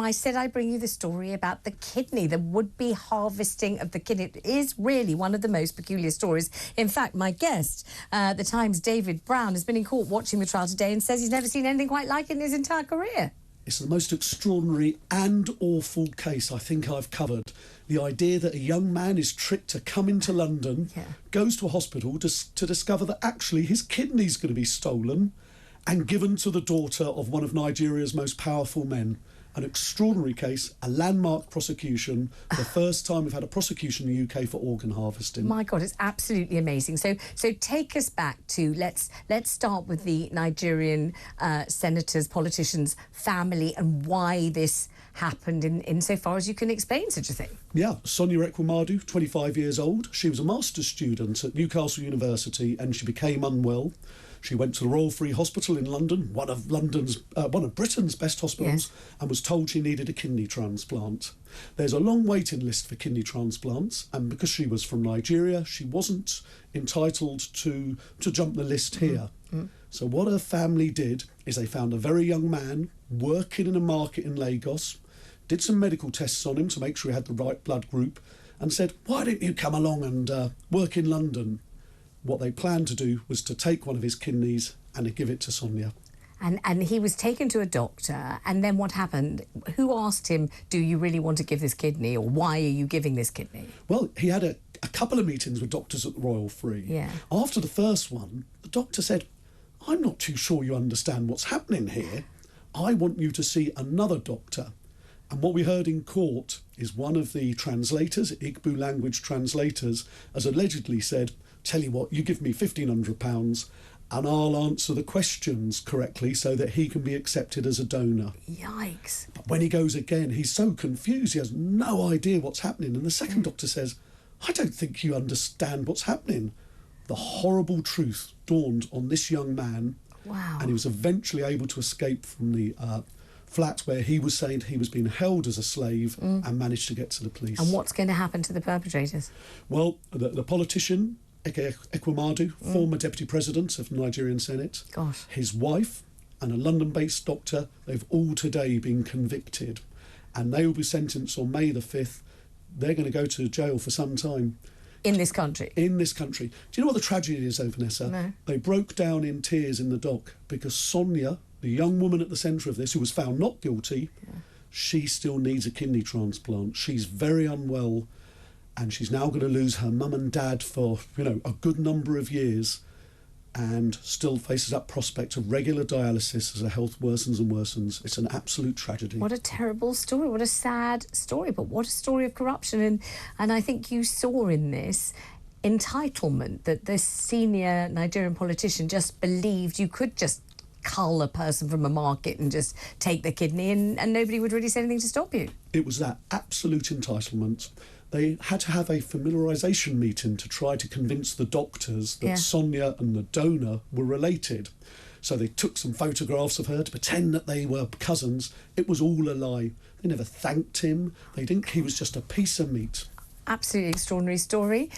I said I'd bring you the story about the kidney, the would-be harvesting of the kidney. It is really one of the most peculiar stories. In fact, my guest, The Times' David Brown, has been in court watching the trial today and says he's never seen anything quite like it in his entire career. It's the most extraordinary and awful case I think I've covered. The idea that a young man is tricked to come into London, goes to a hospital to discover that actually his kidney's going to be stolen and given to the daughter of one of Nigeria's most powerful men. An extraordinary case, a landmark prosecution, the first time we've had a prosecution in the UK for organ harvesting. My God, it's absolutely amazing. So take us back to, let's start with the Nigerian senators, politicians, family, and why this happened insofar as you can explain such a thing. Yeah, Sonia Ekweremadu, 25 years old. She was a master's student at Newcastle University and she became unwell. She went to the Royal Free Hospital in London, one of Britain's best hospitals, and was told she needed a kidney transplant. There's a long waiting list for kidney transplants, and because she was from Nigeria, she wasn't entitled to jump the list here. So what her family did is they found a very young man working in a market in Lagos, did some medical tests on him to make sure he had the right blood group, and said, "Why don't you come along and work in London?" What they planned to do was to take one of his kidneys and to give it to Sonia. And he was taken to a doctor, and then what happened? Who asked him, do you really want to give this kidney, or why are you giving this kidney? Well, he had a couple of meetings with doctors at the Royal Free. Yeah. After the first one, the doctor said, "I'm not too sure you understand what's happening here. I want you to see another doctor." And what we heard in court is one of the translators, Igbo language translators, has allegedly said, "Tell you what, you give me £1,500 and I'll answer the questions correctly so that he can be accepted as a donor." Yikes. But when he goes again, he's so confused, he has no idea what's happening. And the second doctor says, "I don't think you understand what's happening." The horrible truth dawned on this young man. Wow. And he was eventually able to escape from the flat where he was saying he was being held as a slave and managed to get to the police. And what's going to happen to the perpetrators? Well, the politician, Ike Ekweremadu, former deputy president of the Nigerian Senate, his wife and a London-based doctor, they've all today been convicted. And they will be sentenced on May the 5th. They're going to go to jail for some time. In this country? In this country. Do you know what the tragedy is, though, Vanessa? No. They broke down in tears in the dock because Sonia, the young woman at the centre of this, who was found not guilty, she still needs a kidney transplant. She's very unwell and she's now going to lose her mum and dad for, a good number of years and still faces that prospect of regular dialysis as her health worsens and worsens. It's an absolute tragedy. What a terrible story. What a sad story. But what a story of corruption. And I think you saw in this entitlement that this senior Nigerian politician just believed you could just cull a person from a market and just take the kidney and nobody would really say anything to stop you. It was that absolute entitlement. They had to have a familiarisation meeting to try to convince the doctors that Sonia and the donor were related. So they took some photographs of her to pretend that they were cousins. It was all a lie. They never thanked him. They think he was just a piece of meat. Absolutely extraordinary story.